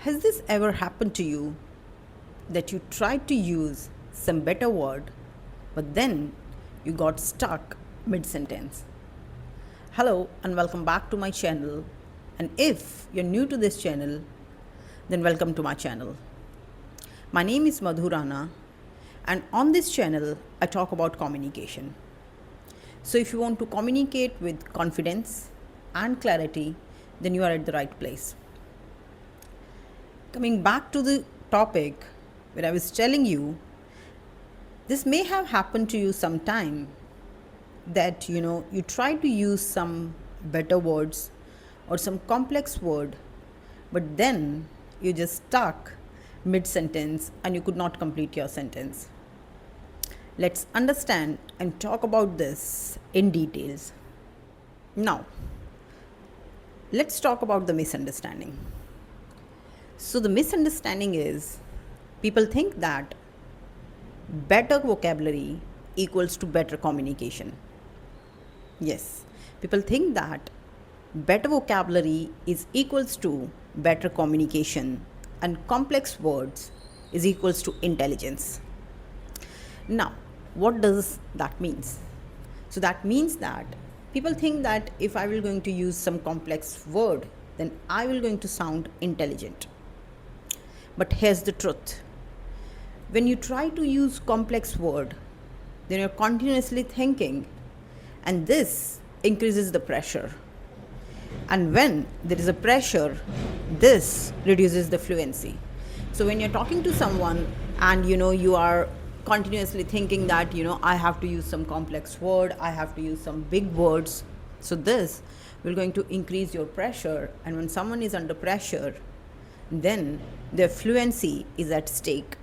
Has this ever happened to you that you tried to use some better word, but then you got stuck mid sentence? Hello, and welcome back to my channel. And if you're new to this channel, then welcome to my channel. My name is Madhurana, and on this channel, I talk about communication. So if you want to communicate with confidence and clarity, then you are at the right place. Coming back to the topic where I was telling you, this may have happened to you sometime that you try to use some better words or some complex word, but then you just stuck mid sentence and you could not complete your sentence. Let's understand and talk about this in details. Now, let's talk about the misunderstanding. So, the misunderstanding is people think that better vocabulary equals to better communication. Yes, people think that better vocabulary is equals to better communication and complex words is equals to intelligence. Now, what does that means? So that means that people think that if I will going to use some complex word, then I will going to sound intelligent. But here's the truth. When you try to use complex word, then you're continuously thinking, and this increases the pressure. And when there is a pressure, this reduces the fluency. So when you're talking to someone and you are continuously thinking that I have to use some complex word, I have to use some big words, so this will going to increase your pressure, and when someone is under pressure, then their fluency is at stake,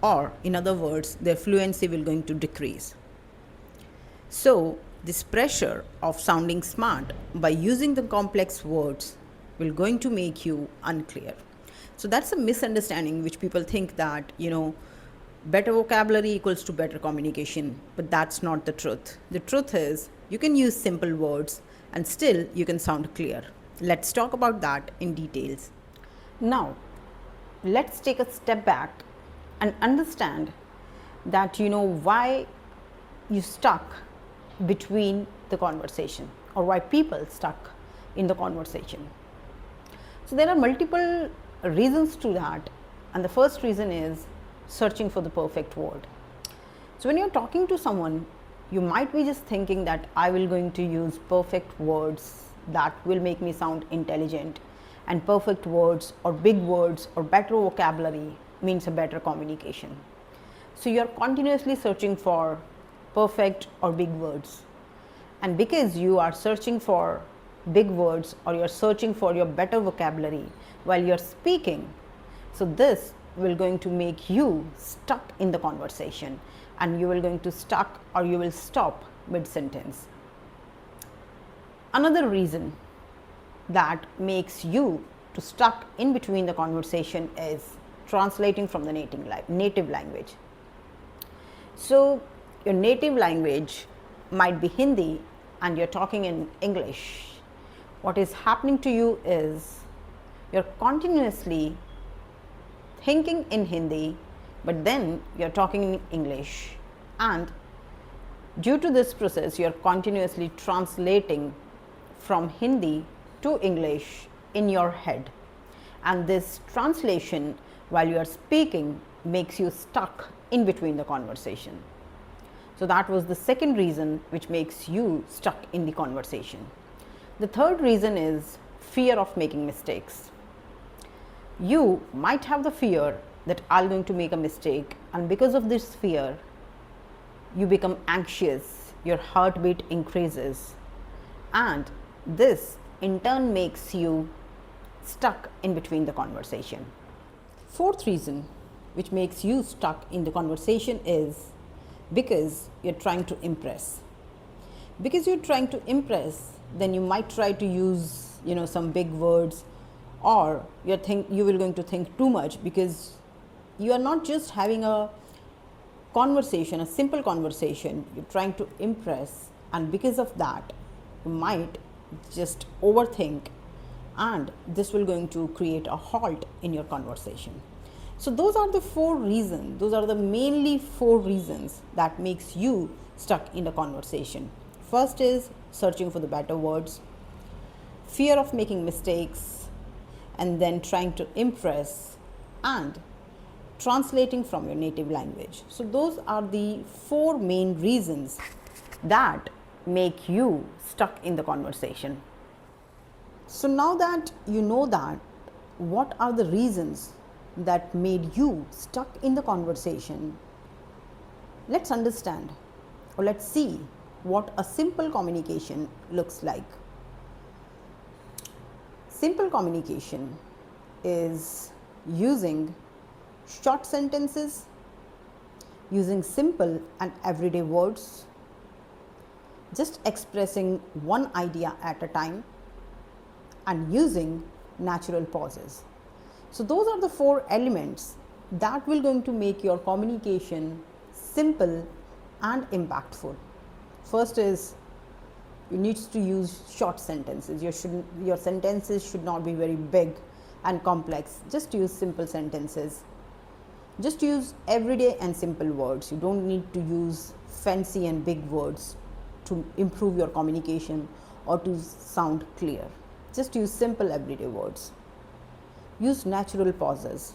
or in other words, their fluency will going to decrease. So this pressure of sounding smart by using the complex words will going to make you unclear. So that's a misunderstanding which people think that better vocabulary equals to better communication, but that's not the truth. The truth is you can use simple words and still you can sound clear. Let's talk about that in details. Now, let's take a step back and understand that why you stuck between the conversation, or why people stuck in the conversation. So there are multiple reasons to that, and the first reason is searching for the perfect word. So when you're talking to someone, you might be just thinking that I will going to use perfect words that will make me sound intelligent, and perfect words or big words or better vocabulary means a better communication. So you're continuously searching for perfect or big words, and because you are searching for big words or you're searching for your better vocabulary while you're speaking, so this will going to make you stuck in the conversation, and you will going to stuck or you will stop mid sentence. Another reason that makes you to stuck in between the conversation is translating from the native language. So your native language might be Hindi and you're talking in English. What is happening to you is you're continuously thinking in Hindi, but then you're talking in English, and due to this process you're continuously translating from Hindi to English in your head, and this translation while you are speaking makes you stuck in between the conversation. So that was the second reason which makes you stuck in the conversation. The third reason is fear of making mistakes. You might have the fear that I'm going to make a mistake, and because of this fear you become anxious, your heartbeat increases, and this in turn makes you stuck in between the conversation. Fourth reason which makes you stuck in the conversation is because you're trying to impress. Because you're trying to impress, then you might try to use some big words, or you will going to think too much, because you are not just having a conversation, a simple conversation, you're trying to impress, and because of that you might just overthink and this will going to create a halt in your conversation. So those are the four reasons, those are the mainly four reasons that makes you stuck in a conversation. First is searching for the better words, fear of making mistakes, and then trying to impress, and translating from your native language. So those are the four main reasons that make you stuck in the conversation. So now that you know that, what are the reasons that made you stuck in the conversation, let's understand, or let's see what a simple communication looks like. Simple communication is using short sentences, using simple and everyday words, just expressing one idea at a time, and using natural pauses. So those are the four elements that will going to make your communication simple and impactful. First is you need to use short sentences. Your sentences should not be very big and complex. Just use simple sentences. Just use everyday and simple words. You don't need to use fancy and big words to improve your communication or to sound clear. Just use simple everyday words. Use natural pauses.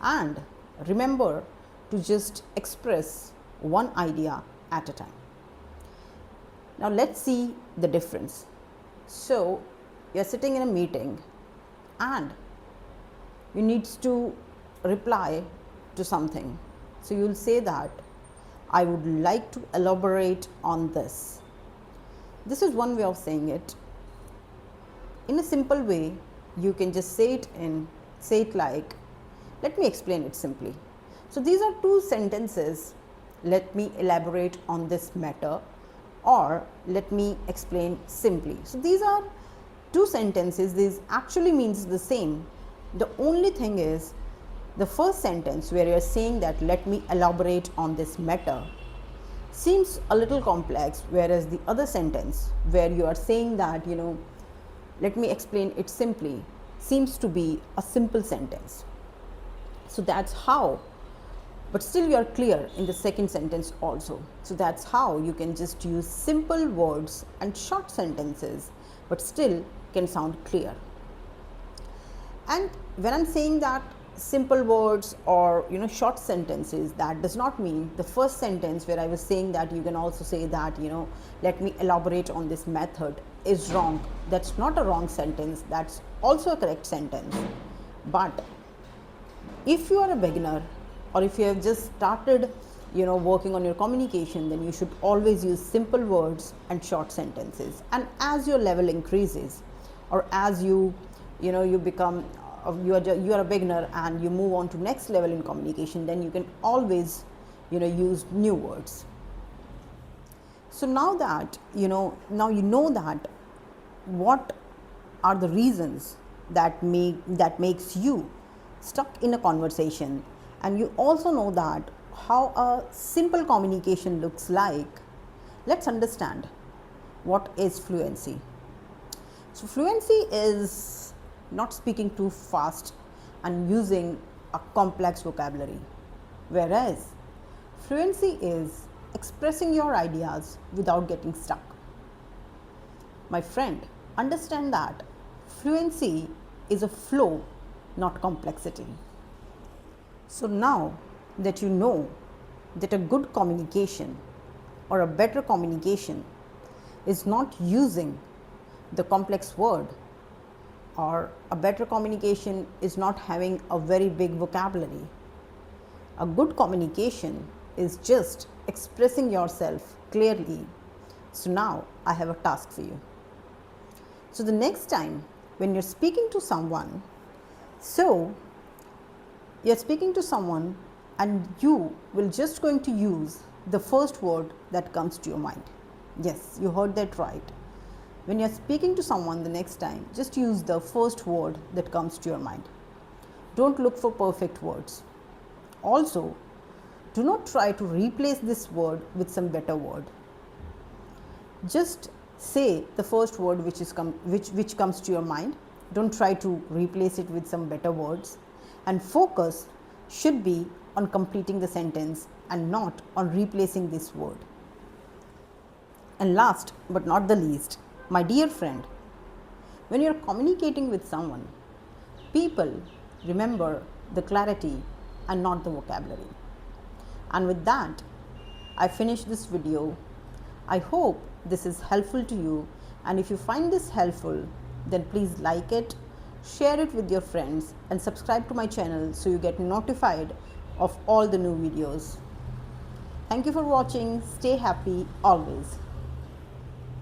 And remember to just express one idea at a time. Now let's see the difference. So you're sitting in a meeting and you need to reply to something. So you'll say that I would like to elaborate on this. This is one way of saying it. In a simple way, you can just say it like, let me explain it simply. So these are two sentences. Let me elaborate on this matter, or let me explain simply. So these are two sentences. This actually means the same. The only thing is, the first sentence where you are saying that let me elaborate on this matter seems a little complex, whereas the other sentence where you are saying that let me explain it simply seems to be a simple sentence. So that's how, but still you are clear in the second sentence also. So that's how you can just use simple words and short sentences, but still can sound clear. And when I'm saying that simple words or short sentences, that does not mean the first sentence where I was saying that you can also say that let me elaborate on this method is wrong. That's not a wrong sentence, that's also a correct sentence. But if you are a beginner, or if you have just started working on your communication, then you should always use simple words and short sentences. And as your level increases, or as you become you are a beginner and you move on to next level in communication, then you can always use new words. So now that you know that what are the reasons that makes you stuck in a conversation, and you also know that how a simple communication looks like, let's understand what is fluency. So fluency is not speaking too fast and using a complex vocabulary, whereas fluency is expressing your ideas without getting stuck. My friend, understand that fluency is a flow, not complexity. So now that you know that a good communication or a better communication is not using the complex word, or a better communication is not having a very big vocabulary. A good communication is just expressing yourself clearly. So now I have a task for you. So the next time when you're speaking to someone, and you will just going to use the first word that comes to your mind. Yes, you heard that right. When you're speaking to someone the next time, just use the first word that comes to your mind. Don't look for perfect words. Also, do not try to replace this word with some better word. Just say the first word which comes to your mind. Don't try to replace it with some better words, and focus should be on completing the sentence and not on replacing this word. And last but not the least, my dear friend, when you are communicating with someone, people remember the clarity and not the vocabulary. And with that, I finish this video. I hope this is helpful to you, and if you find this helpful, then please like it, share it with your friends, and subscribe to my channel so you get notified of all the new videos. Thank you for watching. Stay happy always.